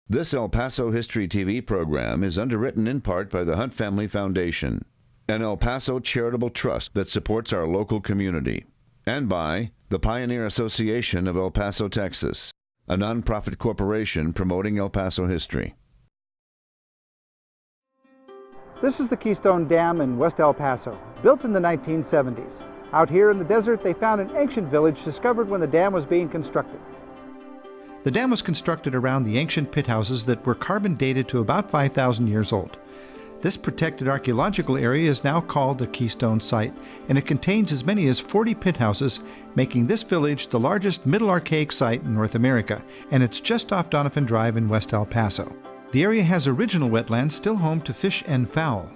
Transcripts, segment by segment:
This El Paso History TV program is underwritten in part by the Hunt Family Foundation, an El Paso charitable trust that supports our local community, and by the Pioneer Association of El Paso, Texas, a nonprofit corporation promoting El Paso history. This is the Keystone Dam in West El Paso, built in the 1970s. Out here in the desert, they found an ancient village discovered when the dam was being constructed. The dam was constructed around the ancient pit houses that were carbon dated to about 5,000 years old. This protected archaeological area is now called the Keystone Site, and it contains as many as 40 pit houses, making this village the largest Middle Archaic site in North America, and it's just off Donovan Drive in West El Paso. The area has original wetlands still home to fish and fowl.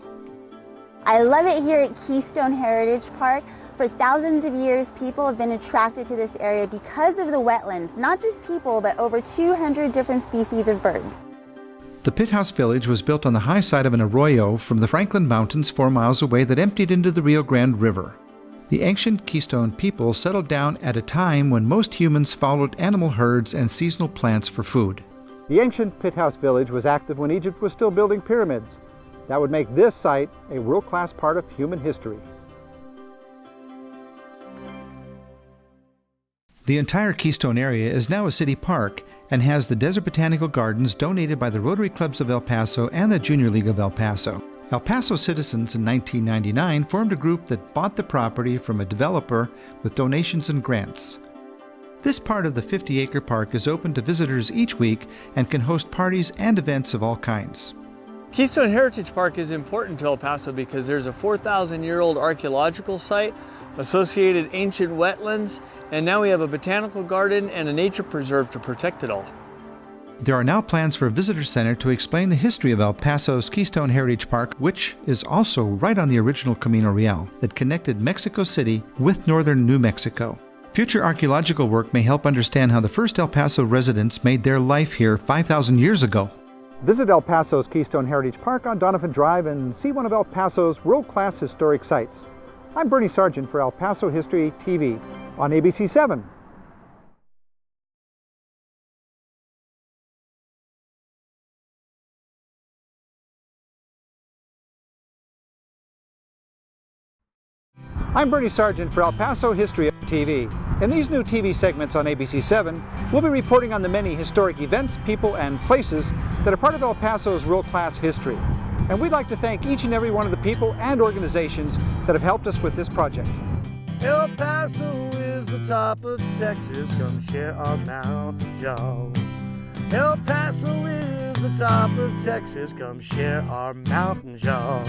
I love it here at Keystone Heritage Park. For thousands of years, people have been attracted to this area because of the wetlands. Not just people, but over 200 different species of birds. The Pit House Village was built on the high side of an arroyo from the Franklin Mountains 4 miles away that emptied into the Rio Grande River. The ancient Keystone people settled down at a time when most humans followed animal herds and seasonal plants for food. The ancient Pit House Village was active when Egypt was still building pyramids. That would make this site a world-class part of human history. The entire Keystone area is now a city park and has the Desert Botanical Gardens donated by the Rotary Clubs of El Paso and the Junior League of El Paso. El Paso citizens in 1999 formed a group that bought the property from a developer with donations and grants. This part of the 50-acre park is open to visitors each week and can host parties and events of all kinds. Keystone Heritage Park is important to El Paso because there's a 4,000-year-old archaeological site, associated ancient wetlands, and now we have a botanical garden and a nature preserve to protect it all. There are now plans for a visitor center to explain the history of El Paso's Keystone Heritage Park, which is also right on the original Camino Real that connected Mexico City with northern New Mexico. Future archaeological work may help understand how the first El Paso residents made their life here 5,000 years ago. Visit El Paso's Keystone Heritage Park on Donovan Drive and see one of El Paso's world-class historic sites. I'm Bernie Sargent for El Paso History TV on ABC 7. I'm Bernie Sargent for El Paso History TV. In these new TV segments on ABC 7, we'll be reporting on the many historic events, people, and places that are part of El Paso's world-class history. And we'd like to thank each and every one of the people and organizations that have helped us with this project. El Paso is the top of Texas, come share our mountain jaw. El Paso is the top of Texas, come share our mountain jaw.